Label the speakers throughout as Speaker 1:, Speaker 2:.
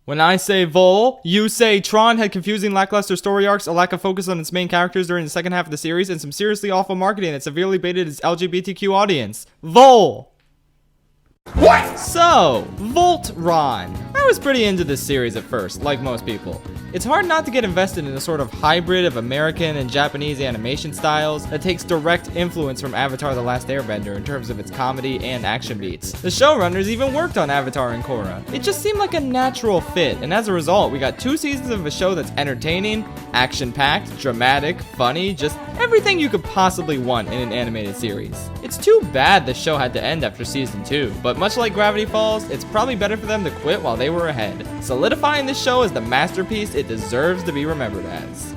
Speaker 1: When I say Vol, you say Tron had confusing lackluster story arcs, a lack of focus on its main characters during the second half of the series, and some seriously awful marketing that severely baited its LGBTQ audience. Vol!
Speaker 2: What?
Speaker 1: So, Voltron. I was pretty into this series at first, like most people. It's hard not to get invested in a sort of hybrid of American and Japanese animation styles that takes direct influence from Avatar: The Last Airbender in terms of its comedy and action beats. The showrunners even worked on Avatar and Korra. It just seemed like a natural fit, and as a result, we got 2 seasons of a show that's entertaining, action-packed, dramatic, funny, just everything you could possibly want in an animated series. It's too bad the show had to end after season 2, but much like Gravity Falls, it's probably better for them to quit while they were ahead, solidifying this show as the masterpiece it deserves to be remembered as.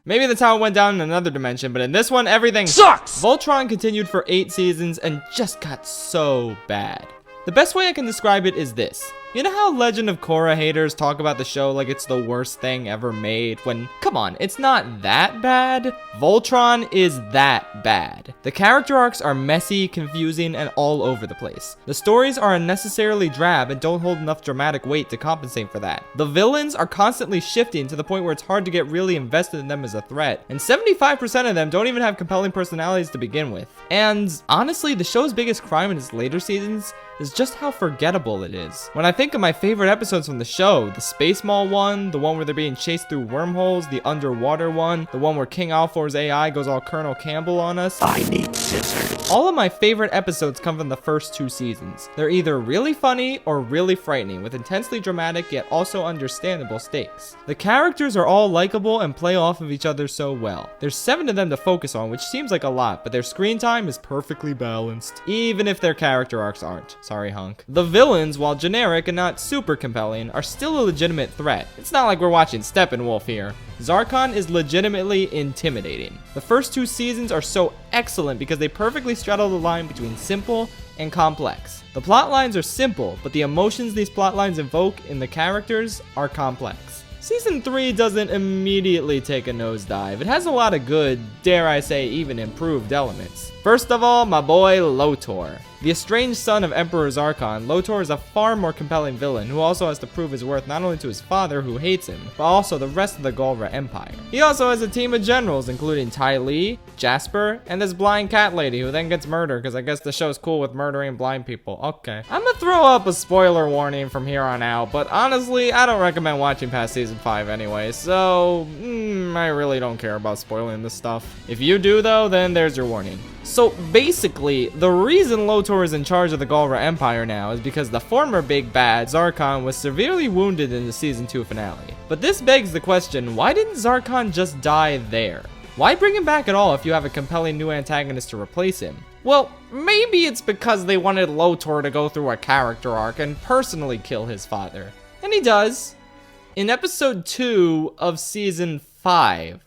Speaker 1: Maybe that's how it went down in another dimension, but in this one, everything
Speaker 2: sucks!
Speaker 1: Voltron continued for 8 seasons and just got so bad. The best way I can describe it is this. You know how Legend of Korra haters talk about the show like it's the worst thing ever made when, come on, it's not that bad? Voltron is that bad. The character arcs are messy, confusing, and all over the place. The stories are unnecessarily drab and don't hold enough dramatic weight to compensate for that. The villains are constantly shifting to the point where it's hard to get really invested in them as a threat, and 75% of them don't even have compelling personalities to begin with. And honestly, the show's biggest crime in its later seasons is just how forgettable it is. When I think of my favorite episodes from the show, the Space Mall one, the one where they're being chased through wormholes, the underwater one, the one where King Alfor's AI goes all Colonel Campbell on us.
Speaker 2: I need scissors.
Speaker 1: All of my favorite episodes come from the first 2 seasons. They're either really funny or really frightening, with intensely dramatic yet also understandable stakes. The characters are all likable and play off of each other so well. There's 7 of them to focus on, which seems like a lot, but their screen time is perfectly balanced, even if their character arcs aren't. Sorry, hunk. The villains, while generic and not super compelling, are still a legitimate threat. It's not like we're watching Steppenwolf here. Zarkon is legitimately intimidating. The first 2 seasons are so excellent because they perfectly straddle the line between simple and complex. The plot lines are simple, but the emotions these plot lines invoke in the characters are complex. Season 3 doesn't immediately take a nosedive. It has a lot of good, dare I say even improved elements. First of all, my boy Lotor. The estranged son of Emperor Zarkon, Lotor is a far more compelling villain who also has to prove his worth not only to his father, who hates him, but also the rest of the Galra Empire. He also has a team of generals, including Ty Lee, Jasper, and this blind cat lady who then gets murdered because I guess the show's cool with murdering blind people. Okay. I'm gonna throw up a spoiler warning from here on out, but honestly, I don't recommend watching past season 5 anyway, so I really don't care about spoiling this stuff. If you do though, then there's your warning. So basically, the reason Lotor is in charge of the Galra Empire now is because the former big bad, Zarkon, was severely wounded in the season 2 finale. But this begs the question, why didn't Zarkon just die there? Why bring him back at all if you have a compelling new antagonist to replace him? Well, maybe it's because they wanted Lotor to go through a character arc and personally kill his father. And he does. In episode 2 of season 5.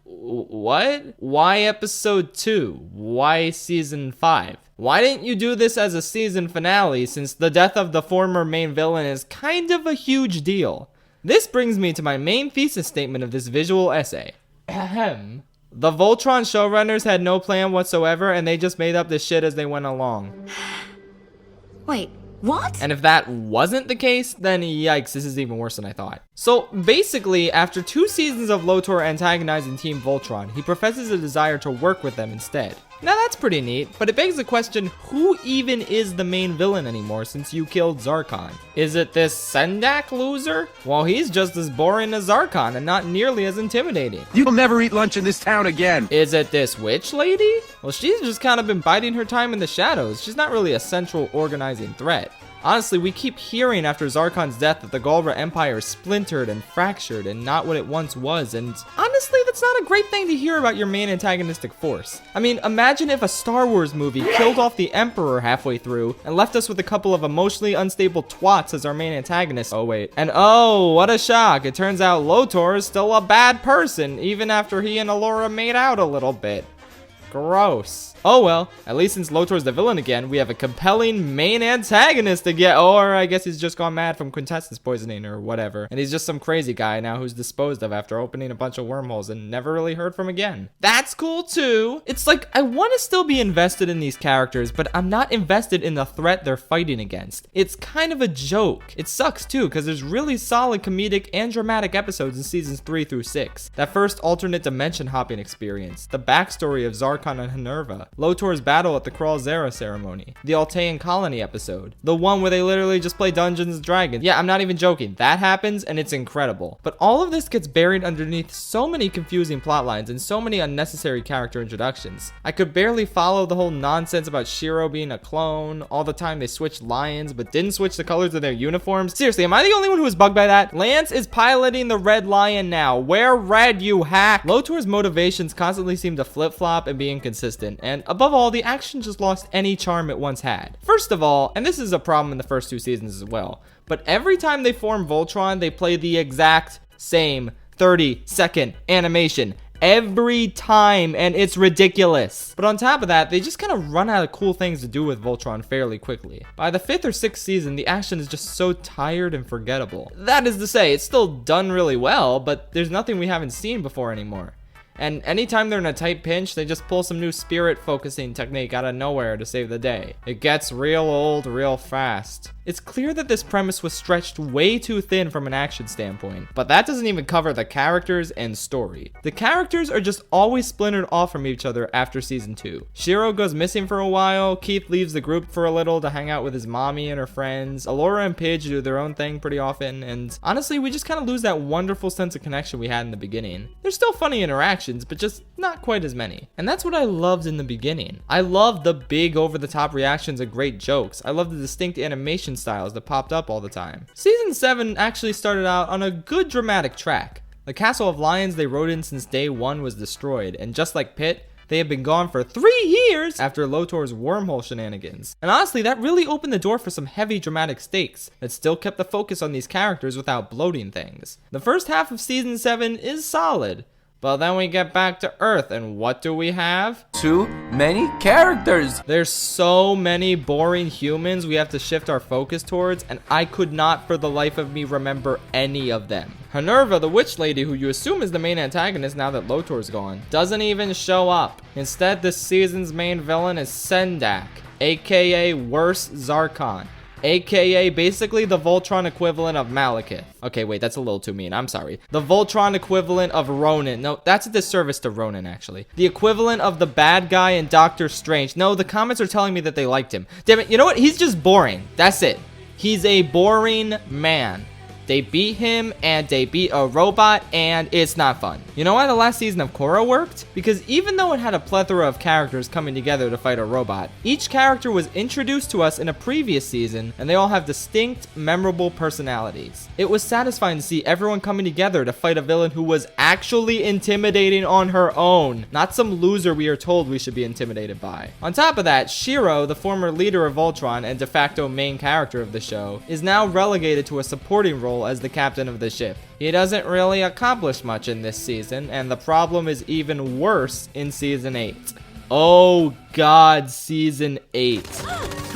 Speaker 1: What? Why episode 2? Why season 5? Why didn't you do this as a season finale, since the death of the former main villain is kind of a huge deal? This brings me to my main thesis statement of this visual essay. Ahem. The Voltron showrunners had no plan whatsoever, and they just made up this shit as they went along.
Speaker 3: Wait, what?
Speaker 1: And if that wasn't the case, then yikes, this is even worse than I thought. So basically, after 2 seasons of Lotor antagonizing Team Voltron, he professes a desire to work with them instead. Now that's pretty neat, but it begs the question, who even is the main villain anymore since you killed Zarkon? Is it this Sendak loser? Well, he's just as boring as Zarkon and not nearly as intimidating.
Speaker 2: You will never eat lunch in this town again.
Speaker 1: Is it this witch lady? Well, she's just kind of been biding her time in the shadows. She's not really a central organizing threat. Honestly, we keep hearing after Zarkon's death that the Galra Empire is splintered and fractured and not what it once was, and honestly, that's not a great thing to hear about your main antagonistic force. I mean, imagine if a Star Wars movie killed off the Emperor halfway through and left us with a couple of emotionally unstable twats as our main antagonists. Oh wait. And oh, what a shock. It turns out Lotor is still a bad person, even after he and Allura made out a little bit. Gross. Oh well, at least since Lotor's the villain again, we have a compelling main antagonist again. Or I guess he's just gone mad from quintessence poisoning or whatever. And he's just some crazy guy now who's disposed of after opening a bunch of wormholes and never really heard from again. That's cool too. It's like, I want to still be invested in these characters, but I'm not invested in the threat they're fighting against. It's kind of a joke. It sucks too, because there's really solid comedic and dramatic episodes in seasons 3 through 6. That first alternate dimension hopping experience, the backstory of Zarkon and Minerva, Lotor's battle at the Kral Zera ceremony, the Altean colony episode, the one where they literally just play Dungeons and Dragons. Yeah, I'm not even joking. That happens and it's incredible. But all of this gets buried underneath so many confusing plot lines and so many unnecessary character introductions. I could barely follow the whole nonsense about Shiro being a clone, all the time they switched lions but didn't switch the colors of their uniforms. Seriously, am I the only one who was bugged by that? Lance is piloting the Red Lion now. Wear red, you hack! Lotor's motivations constantly seem to flip-flop and be inconsistent, and above all, the action just lost any charm it once had. First of all, and this is a problem in the first 2 seasons as well, but every time they form Voltron, they play the exact same 30-second animation every time, and it's ridiculous. But on top of that, they just kind of run out of cool things to do with Voltron fairly quickly. By the 5th or 6th season, the action is just so tired and forgettable. That is to say, it's still done really well, but there's nothing we haven't seen before anymore. And anytime they're in a tight pinch, they just pull some new spirit focusing technique out of nowhere to save the day. It gets real old real fast. It's clear that this premise was stretched way too thin from an action standpoint, but that doesn't even cover the characters and story. The characters are just always splintered off from each other after season 2. Shiro goes missing for a while, Keith leaves the group for a little to hang out with his mommy and her friends, Allura and Pidge do their own thing pretty often, and honestly, we just kind of lose that wonderful sense of connection we had in the beginning. There's still funny interactions, but just not quite as many. And that's what I loved in the beginning. I loved the big over-the-top reactions and great jokes. I loved the distinct animation styles that popped up all the time. Season 7 actually started out on a good dramatic track. The Castle of Lions they rode in since day 1 was destroyed, and just like Pit, they had been gone for 3 years after Lotor's wormhole shenanigans. And honestly, that really opened the door for some heavy dramatic stakes that still kept the focus on these characters without bloating things. The first half of season 7 is solid, but then we get back to Earth, and what do we have?
Speaker 2: Too many characters.
Speaker 1: There's so many boring humans we have to shift our focus towards, and I could not for the life of me remember any of them. Minerva, the witch lady who you assume is the main antagonist now that Lotor's gone, doesn't even show up. Instead, this season's main villain is Sendak, aka Worse Zarkon, aka basically the Voltron equivalent of Malekith. Okay, wait, that's a little too mean. I'm sorry. The Voltron equivalent of Ronan. No, that's a disservice to Ronan, actually. The equivalent of the bad guy in Doctor Strange. No, the comments are telling me that they liked him. Damn it, you know what? He's just boring. That's it. He's a boring man. They beat him, and they beat a robot, and it's not fun. You know why the last season of Korra worked? Because even though it had a plethora of characters coming together to fight a robot, each character was introduced to us in a previous season, and they all have distinct, memorable personalities. It was satisfying to see everyone coming together to fight a villain who was actually intimidating on her own, not some loser we are told we should be intimidated by. On top of that, Shiro, the former leader of Voltron and de facto main character of the show, is now relegated to a supporting role as the captain of the ship. He doesn't really accomplish much in this season, and the problem is even worse in season 8. Oh god, season 8.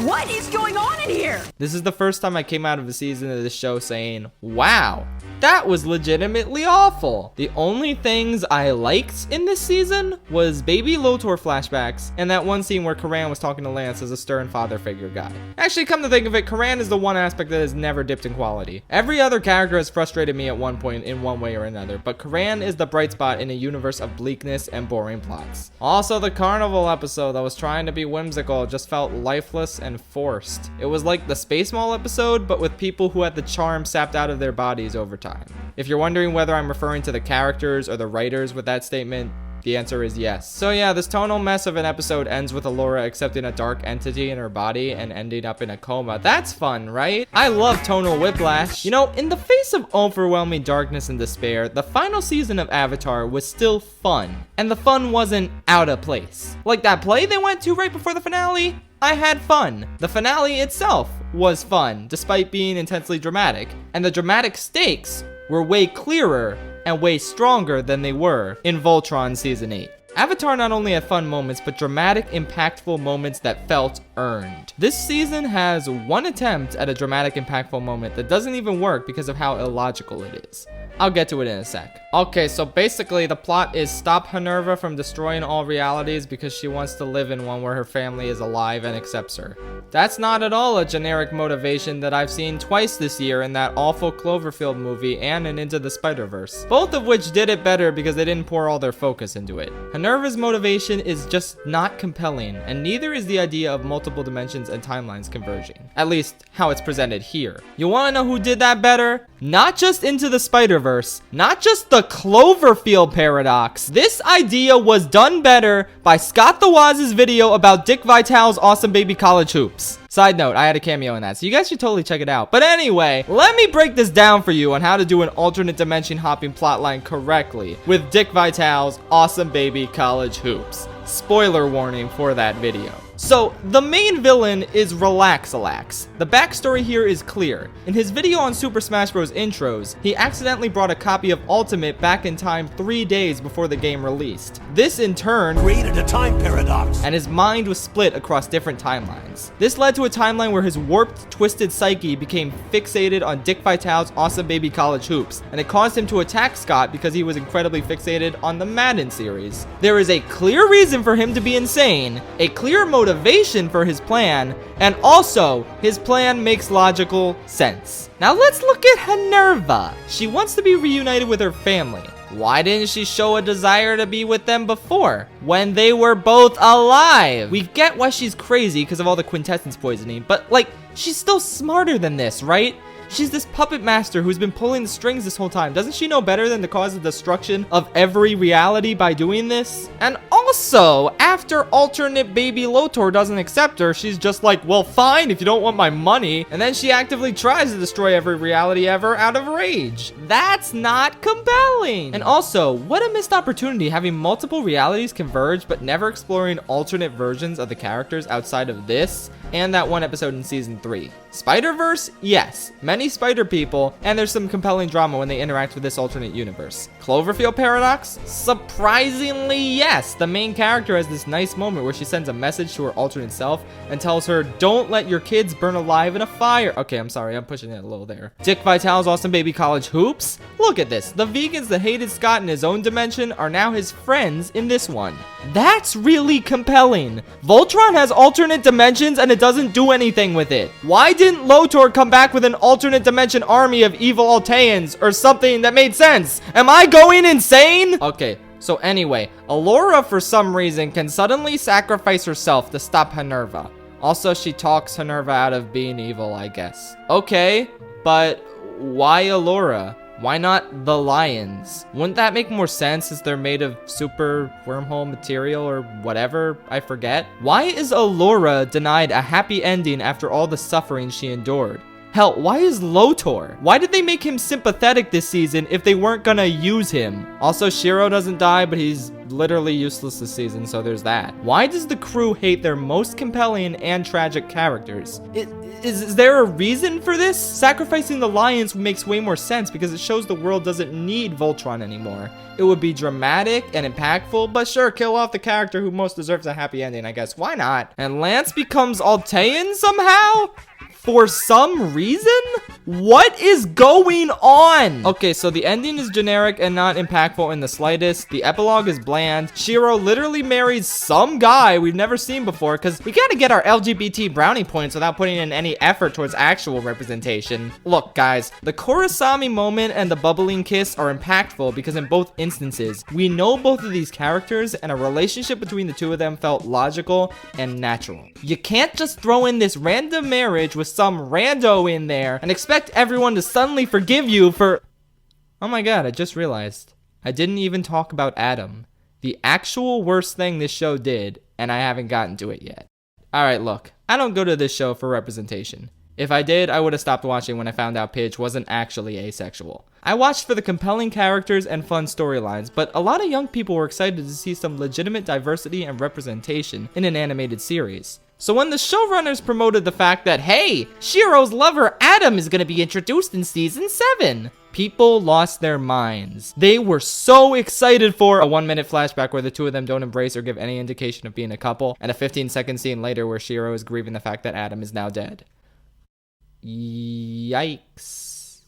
Speaker 3: What is going on in here?
Speaker 1: This is the first time I came out of a season of this show saying, wow, that was legitimately awful. The only things I liked in this season was baby Lotor flashbacks and that one scene where Karan was talking to Lance as a stern father figure guy. Actually, come to think of it, Karan is the one aspect that has never dipped in quality. Every other character has frustrated me at one point in one way or another, but Karan is the bright spot in a universe of bleakness and boring plots. Also, the carnival episode that was trying to be whimsical just felt lifeless and forced. It was like the Space Mall episode, but with people who had the charm sapped out of their bodies over time. If you're wondering whether I'm referring to the characters or the writers with that statement, the answer is yes. So yeah, this tonal mess of an episode ends with Allura accepting a dark entity in her body and ending up in a coma. That's fun, right? I love tonal whiplash. You know, in the face of overwhelming darkness and despair, the final season of Avatar was still fun. And the fun wasn't out of place. Like that play they went to right before the finale, I had fun. The finale itself was fun, despite being intensely dramatic. And the dramatic stakes were way clearer and way stronger than they were in Voltron Season 8. Avatar not only had fun moments, but dramatic, impactful moments that felt earned. This season has one attempt at a dramatic, impactful moment that doesn't even work because of how illogical it is. I'll get to it in a sec. Okay, so basically the plot is stop Minerva from destroying all realities because she wants to live in one where her family is alive and accepts her. That's not at all a generic motivation that I've seen twice this year in that awful Cloverfield movie and in Into the Spider-Verse. Both of which did it better because they didn't pour all their focus into it. Minerva's motivation is just not compelling, and neither is the idea of multiple dimensions and timelines converging. At least, how it's presented here. You wanna know who did that better? Not just Into the Spider-Verse, not just the Cloverfield paradox. This idea was done better by Scott the Waz's video about Dick Vitale's Awesome Baby College Hoops. Side note, I had a cameo in that, so you guys should totally check it out. But anyway, let me break this down for you on how to do an alternate dimension hopping plotline correctly with Dick Vitale's Awesome Baby College Hoops. Spoiler warning for that video. So, the main villain is Relax-a-Lax. The backstory here is clear. In his video on Super Smash Bros. Intros, he accidentally brought a copy of Ultimate back in time 3 days before the game released. This, in turn,
Speaker 4: created a time paradox,
Speaker 1: and his mind was split across different timelines. This led to a timeline where his warped, twisted psyche became fixated on Dick Vitale's Awesome Baby College Hoops, and it caused him to attack Scott because he was incredibly fixated on the Madden series. There is a clear reason for him to be insane, a clear motivation for his plan, and also his plan makes logical sense. Now let's look at Minerva. She wants to be reunited with her family. Why didn't she show a desire to be with them before, when they were both alive? We get why she's crazy because of all the quintessence poisoning, but like, she's still smarter than this, right? She's this puppet master who's been pulling the strings this whole time. Doesn't she know better than to cause the destruction of every reality by doing this? And also, after alternate baby Lotor doesn't accept her, she's just like, well, fine if you don't want my money. And then she actively tries to destroy every reality ever out of rage. That's not compelling. And also, what a missed opportunity having multiple realities converge but never exploring alternate versions of the characters outside of this and that one episode in season 3. Spider-Verse? Yes. Many spider people, and there's some compelling drama when they interact with this alternate universe. Cloverfield paradox? Surprisingly, yes. The main character has this nice moment where she sends a message to her alternate self and tells her, don't let your kids burn alive in a fire. Okay, I'm sorry, I'm pushing it a little there. Dick Vitale's Awesome Baby College Hoops? Look at this. The vegans that hated Scott in his own dimension are now his friends in this one. That's really compelling. Voltron has alternate dimensions and it doesn't do anything with it. Why didn't Lotor come back with an alternate dimension army of evil Alteans or something that made sense? Am I going insane? Okay, so anyway, Allura for some reason can suddenly sacrifice herself to stop Minerva. Also, she talks Minerva out of being evil, I guess. Okay, but why Allura? Why not the lions? Wouldn't that make more sense since they're made of super wormhole material or whatever? I forget. Why is Allura denied a happy ending after all the suffering she endured? Hell, why is Lotor? Why did they make him sympathetic this season if they weren't gonna use him? Also, Shiro doesn't die, but he's literally useless this season, so there's that. Why does the crew hate their most compelling and tragic characters? Is there a reason for this? Sacrificing the lions makes way more sense because it shows the world doesn't need Voltron anymore. It would be dramatic and impactful, but sure, kill off the character who most deserves a happy ending, I guess. Why not? And Lance becomes Altean somehow? For some reason? What is going on? Okay, so the ending is generic and not impactful in the slightest. The epilogue is bland. Shiro literally marries some guy we've never seen before because we gotta get our LGBT brownie points without putting in any effort towards actual representation. Look, guys, the Kurosami moment and the bubbling kiss are impactful because in both instances, we know both of these characters and a relationship between the two of them felt logical and natural. You can't just throw in this random marriage with some rando in there and expect everyone to suddenly forgive you for... Oh my god, I just realized. I didn't even talk about Adam. The actual worst thing this show did, and I haven't gotten to it yet. Alright, look. I don't go to this show for representation. If I did, I would have stopped watching when I found out Paige wasn't actually asexual. I watched for the compelling characters and fun storylines, but a lot of young people were excited to see some legitimate diversity and representation in an animated series. So when the showrunners promoted the fact that, hey, Shiro's lover Adam is going to be introduced in season 7, People lost their minds. They were so excited for a 1-minute flashback where the two of them don't embrace or give any indication of being a couple, and a 15-second scene later where Shiro is grieving the fact that Adam is now dead. Yikes.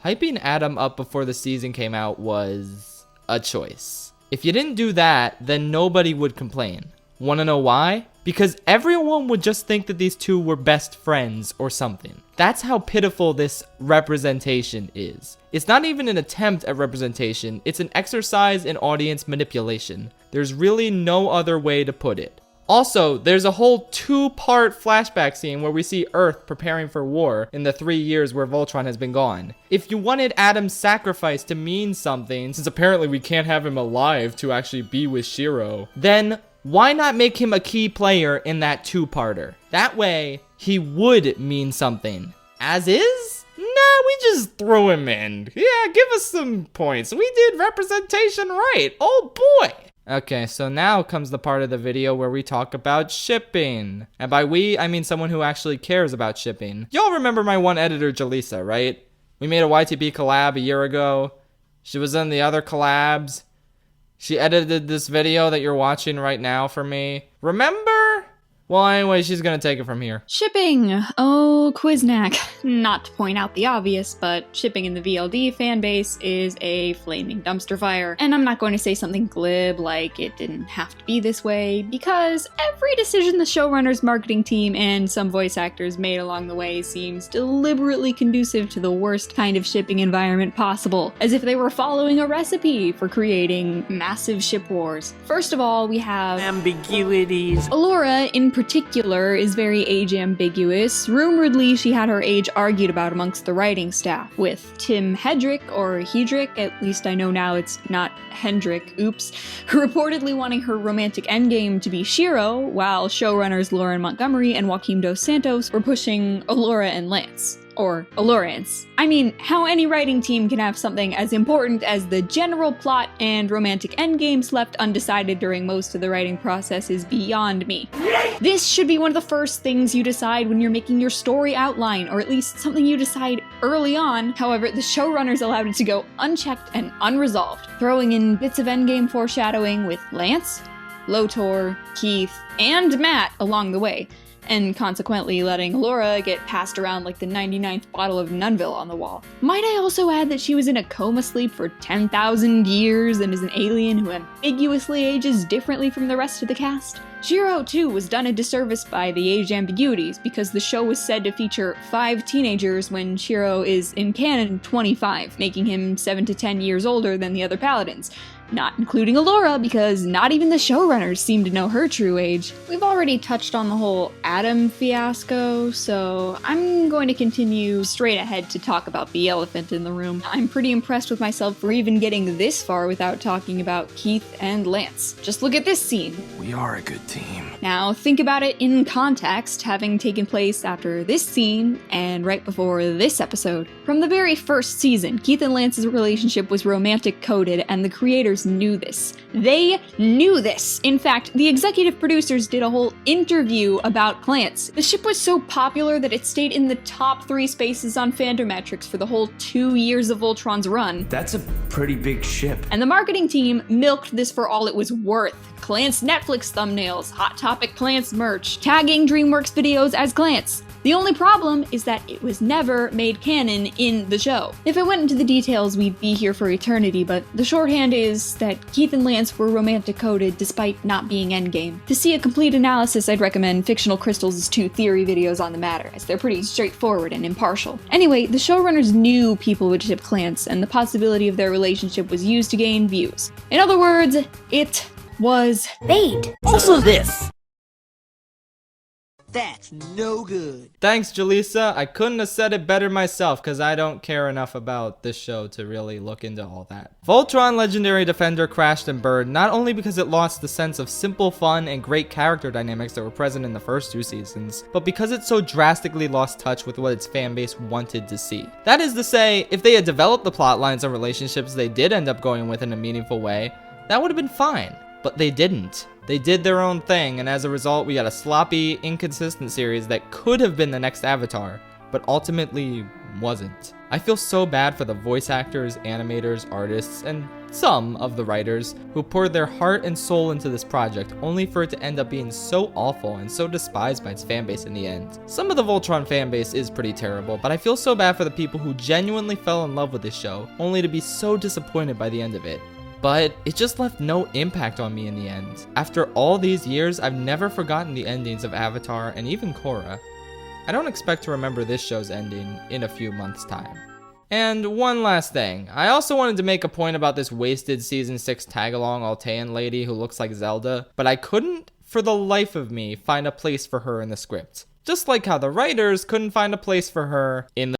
Speaker 1: Hyping Adam up before the season came out was a choice. If you didn't do that, then nobody would complain. Wanna know why? Because everyone would just think that these two were best friends or something. That's how pitiful this representation is. It's not even an attempt at representation, it's an exercise in audience manipulation. There's really no other way to put it. Also, there's a whole 2-part flashback scene where we see Earth preparing for war in the 3 years where Voltron has been gone. If you wanted Adam's sacrifice to mean something, since apparently we can't have him alive to actually be with Shiro, then why not make him a key player in that 2-parter? That way, he would mean something. As is? Nah, we just threw him in. Yeah, give us some points. We did representation right. Oh boy. Okay, so now comes the part of the video where we talk about shipping. And by we, I mean someone who actually cares about shipping. Y'all remember my one editor, Jalisa, right? We made a YTB collab a year ago. She was in the other collabs. She edited this video that you're watching right now for me. Remember? Well, anyway, she's gonna take it from here.
Speaker 5: Shipping. Oh, Quiznak. Not to point out the obvious, but shipping in the VLD fanbase is a flaming dumpster fire. And I'm not going to say something glib like it didn't have to be this way, because every decision the showrunner's marketing team and some voice actors made along the way seems deliberately conducive to the worst kind of shipping environment possible, as if they were following a recipe for creating massive ship wars. First of all, we have
Speaker 4: Ambiguities.
Speaker 5: Allura, in particular, is very age ambiguous. Rumoredly, she had her age argued about amongst the writing staff, with Tim Hedrick, or Hedrick, at least I know now it's not Hendrick, oops, reportedly wanting her romantic endgame to be Shiro, while showrunners Lauren Montgomery and Joaquim Dos Santos were pushing Allura and Lance. Or Allurance. I mean, how any writing team can have something as important as the general plot and romantic endgames left undecided during most of the writing process is beyond me. This should be one of the first things you decide when you're making your story outline, or at least something you decide early on. However, the showrunners allowed it to go unchecked and unresolved, throwing in bits of endgame foreshadowing with Lance, Lotor, Keith, and Matt along the way, and consequently letting Allura get passed around like the 99th bottle of Nunville on the wall. Might I also add that she was in a coma sleep for 10,000 years and is an alien who ambiguously ages differently from the rest of the cast? Shiro, too, was done a disservice by the age ambiguities because the show was said to feature 5 teenagers when Shiro is, in canon, 25, making him 7 to 10 years older than the other paladins. Not including Allura, because not even the showrunners seem to know her true age. We've already touched on the whole Adam fiasco, so I'm going to continue straight ahead to talk about the elephant in the room. I'm pretty impressed with myself for even getting this far without talking about Keith and Lance. Just look at this scene.
Speaker 2: We are a good team.
Speaker 5: Now, think about it in context, having taken place after this scene and right before this episode. From the very first season, Keith and Lance's relationship was romantic coded, and the creators knew this. They knew this. In fact, the executive producers did a whole interview about Lance. The ship was so popular that it stayed in the top 3 spaces on Fandometrics for the whole 2 years of Voltron's run.
Speaker 2: That's a pretty big ship.
Speaker 5: And the marketing team milked this for all it was worth. Clance Netflix thumbnails, Hot Topic Clance merch, tagging DreamWorks videos as Clance. The only problem is that it was never made canon in the show. If I went into the details, we'd be here for eternity, but the shorthand is that Keith and Lance were romantic coded despite not being endgame. To see a complete analysis, I'd recommend Fictional Crystals' 2 theory videos on the matter, as they're pretty straightforward and impartial. Anyway, the showrunners knew people would ship Clance, and the possibility of their relationship was used to gain views. In other words, it was bait.
Speaker 4: Also this. That's no good.
Speaker 1: Thanks, Jalisa. I couldn't have said it better myself because I don't care enough about this show to really look into all that. Voltron Legendary Defender crashed and burned not only because it lost the sense of simple fun and great character dynamics that were present in the first 2 seasons, but because it so drastically lost touch with what its fanbase wanted to see. That is to say, if they had developed the plot lines and relationships they did end up going with in a meaningful way, that would have been fine. But they didn't. They did their own thing, and as a result, we got a sloppy, inconsistent series that could have been the next Avatar, but ultimately wasn't. I feel so bad for the voice actors, animators, artists, and some of the writers who poured their heart and soul into this project only for it to end up being so awful and so despised by its fanbase in the end. Some of the Voltron fanbase is pretty terrible, but I feel so bad for the people who genuinely fell in love with this show, only to be so disappointed by the end of it. But it just left no impact on me in the end. After all these years, I've never forgotten the endings of Avatar and even Korra. I don't expect to remember this show's ending in a few months' time. And one last thing, I also wanted to make a point about this wasted season 6 tag-along Altean lady who looks like Zelda, but I couldn't, for the life of me, find a place for her in the script. Just like how the writers couldn't find a place for her in the